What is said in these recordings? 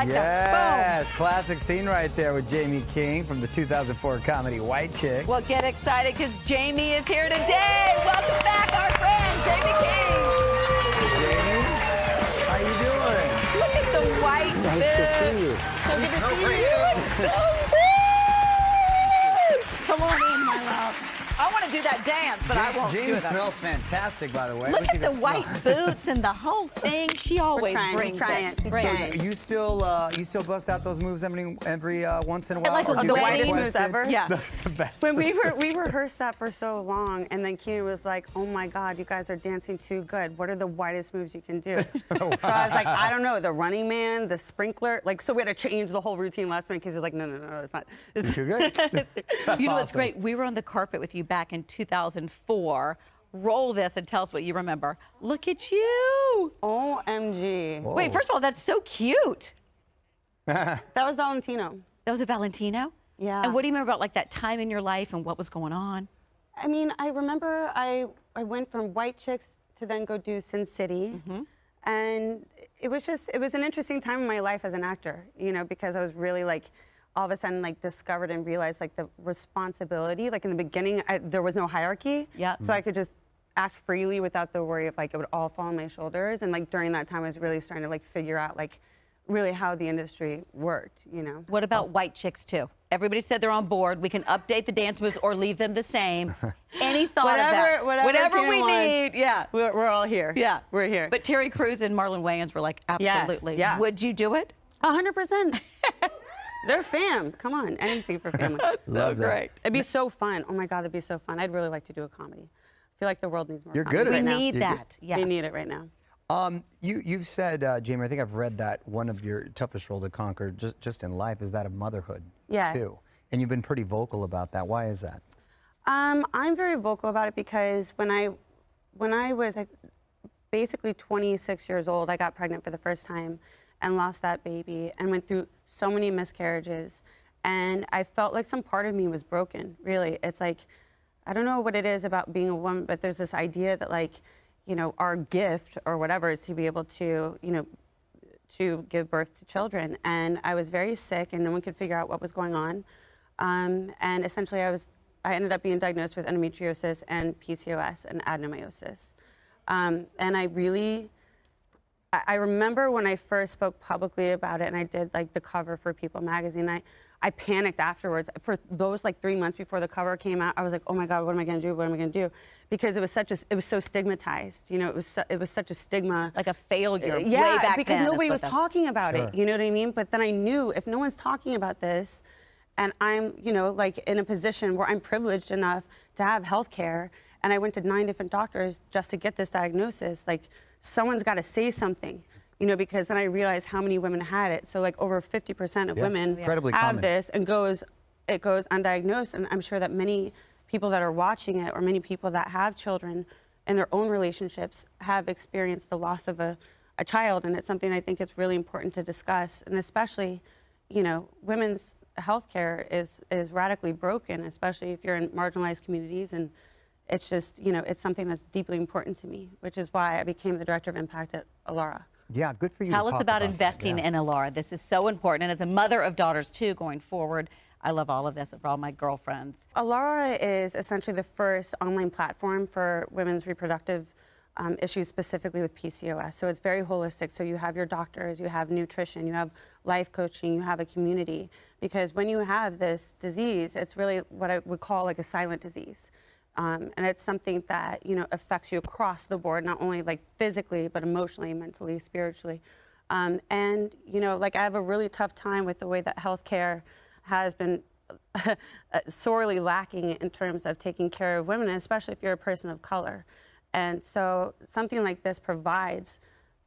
like Yes, boom. classic scene right there with Jaime King from the 2004 comedy White Chicks. Well, get excited because Jaime is here today. Welcome back, our friend, Jaime King. Jaime, how you doing? Look at the white Nice to see you. So good to see you. Come on in, my love. I want to do that dance, but I won't Jaime do it. smells fantastic, by the way. Look at the white boots and the whole thing. She always brings it. You still bust out those moves every once in a while? Like or the do you whitest request moves it? ever? Yeah. The best. When we rehearsed that for so long, and then Keenan was like, "Oh my God, you guys are dancing too good. What are the whitest moves you can do?" Wow. So I was like, "I don't know, the Running Man, the sprinkler." Like, so we had to change the whole routine last minute because he's like, "No, it's not. It's too good." You know what's great? We were on the carpet with you back in 2004. Roll this and tell us what you remember. Look at you. OMG. Whoa. Wait, first of all, that's so cute. That was Valentino. That was a Valentino? Yeah. And what do you remember about like that time in your life and what was going on? I mean, I remember I went from White Chicks to then go do Sin City. And it was an interesting time in my life as an actor, you know, because I was really like, all of a sudden like discovered and realized like the responsibility. Like in the beginning, there was no hierarchy. Yeah. So I could just act freely without the worry of like it would all fall on my shoulders. And like during that time, I was really starting to like figure out like really how the industry worked, you know. What about White Chicks too? Everybody said they're on board. We can update the dance moves or leave them the same. Any thought of that? Whatever we wants, need. Yeah. We're all here. Yeah. We're here. But Terry Crews and Marlon Wayans were like, absolutely. Yes, yeah. Would you do it? 100%. They're fam. Come on, anything for family. That's so great. It'd be so fun. Oh my God, it'd be so fun. I'd really like to do a comedy. I feel like the world needs more You're comedy good at right it. now. We need that. Yes. We need it right now. You've said, Jaime, I think I've read that one of your toughest role to conquer just in life is that of motherhood, Yes. too. And you've been pretty vocal about that. Why is that? I'm very vocal about it because when I was basically 26 years old, I got pregnant for the first time and lost that baby and went through so many miscarriages. And I felt like some part of me was broken, really. It's like, I don't know what it is about being a woman, but there's this idea that like, you know, our gift or whatever is to be able to, you know, to give birth to children. And I was very sick and no one could figure out what was going on. And essentially I ended up being diagnosed with endometriosis and PCOS and adenomyosis. And I remember when I first spoke publicly about it and I did like the cover for People magazine, I panicked afterwards. For those like 3 months before the cover came out, I was like, oh my God, what am I gonna do? What am I gonna do? Because it was so stigmatized. You know, it was such a stigma. Like a failure way Yeah, back because then. nobody was talking about it. You know what I mean? But then I knew if no one's talking about this, and I'm, you know, like in a position where I'm privileged enough to have health care, and I went to 9 different doctors just to get this diagnosis, like someone's got to say something, you know, because then I realized how many women had it. So like over 50% of women Incredibly have common. this and it goes undiagnosed. And I'm sure that many people that are watching it or many people that have children in their own relationships have experienced the loss of a child. And it's something I think it's really important to discuss. And especially, you know, women's healthcare is radically broken, especially if you're in marginalized communities. And it's just, you know, it's something that's deeply important to me, which is why I became the director of impact at Alara. Yeah, good for you. Tell to us talk about that. investing Yeah. in Alara. This is so important. And as a mother of daughters, too, going forward, I love all of this for all my girlfriends. Alara is essentially the first online platform for women's reproductive issues, specifically with PCOS. So it's very holistic. So you have your doctors, you have nutrition, you have life coaching, you have a community. Because when you have this disease, it's really what I would call like a silent disease. And it's something that, you know, affects you across the board, not only like physically, but emotionally, mentally, spiritually. And, you know, like I have a really tough time with the way that healthcare has been sorely lacking in terms of taking care of women, especially if you're a person of color. And so something like this provides,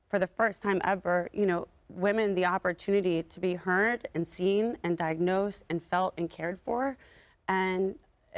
for the first time ever, you know, women the opportunity to be heard and seen and diagnosed and felt and cared for. And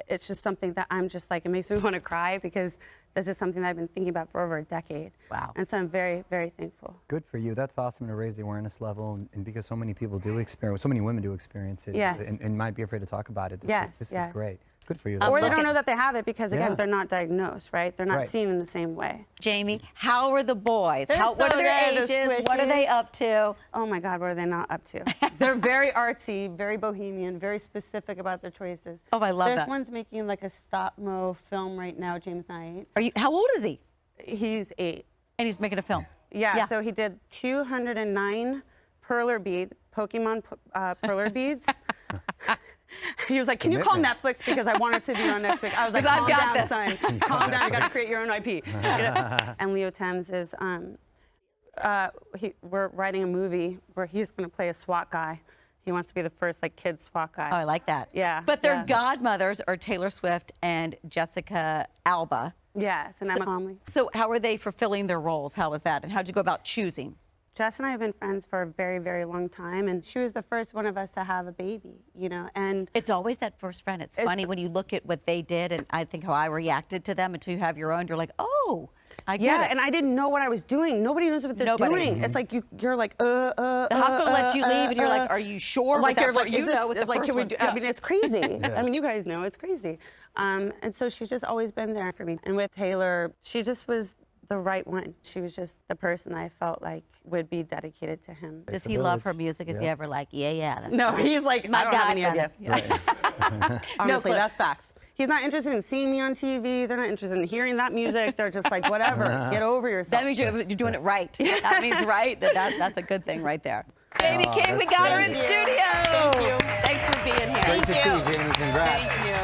it's just something that I'm just like, it makes me want to cry because this is something that I've been thinking about for over a decade. Wow. And so I'm very, very thankful. Good for you. That's awesome to raise the awareness level, and because so many people do experience, so many women do experience it, Yes. and might be afraid to talk about it. This is great. Good for you. Or they look don't at- know that they have it because, again, Yeah. they're not diagnosed, right? They're not Right. seen in the same way. Jamie, how are the boys? They're What so are their good, they're ages? What are squishy. they up to? Oh my God, what are they not up to? They're very artsy, very bohemian, very specific about their choices. Oh, I love This that. one's making like a stop-mo film right now, James Knight. How old is he? He's 8. And he's making a film. Yeah, so he did 209 Pokemon perler beads. He was like, can you call Netflix because I want it to be on Netflix. I was like, 'Cause I've calm got down, this. son. Calm down, you gotta create your own IP. You know? And Leo Thames is, we're writing a movie where he's gonna play a SWAT guy. He wants to be the first like kid SWAT guy. Oh, I like that. Yeah, But their yeah. godmothers are Taylor Swift and Jessica Alba. Yes, and Emma Comley. So how are they fulfilling their roles? How was that? And how'd you go about choosing? Jess and I have been friends for a very, very long time, and she was the first one of us to have a baby, you know, and It's always that first friend. It's funny when you look at what they did, and I think how I reacted to them until you have your own. You're like, oh, I get yeah, it. and I didn't know what I was doing. Nobody knows what they're Nobody. doing. It's like you're like, The hospital lets you leave, and you're like, are you sure? Like But you're that's like, what is this, know with the like, first can we one. do? Yeah. I mean, it's crazy. I mean, you guys know it's crazy. And so she's just always been there for me. And with Taylor, she just was the right one. She was just the person I felt like would be dedicated to him. Does he love her music? Is he ever like, yeah, that's No, he's like, my I don't have any idea. godmother. Honestly, clue. that's facts. He's not interested in seeing me on TV. They're not interested in hearing that music. They're just like, whatever, get over yourself. That means you're doing it right. That means right. That's a good thing right there. Jamie King, we got her in great. studio. Thank you. Thanks for being here. Great to see you, Jamie. Congrats. Thank you.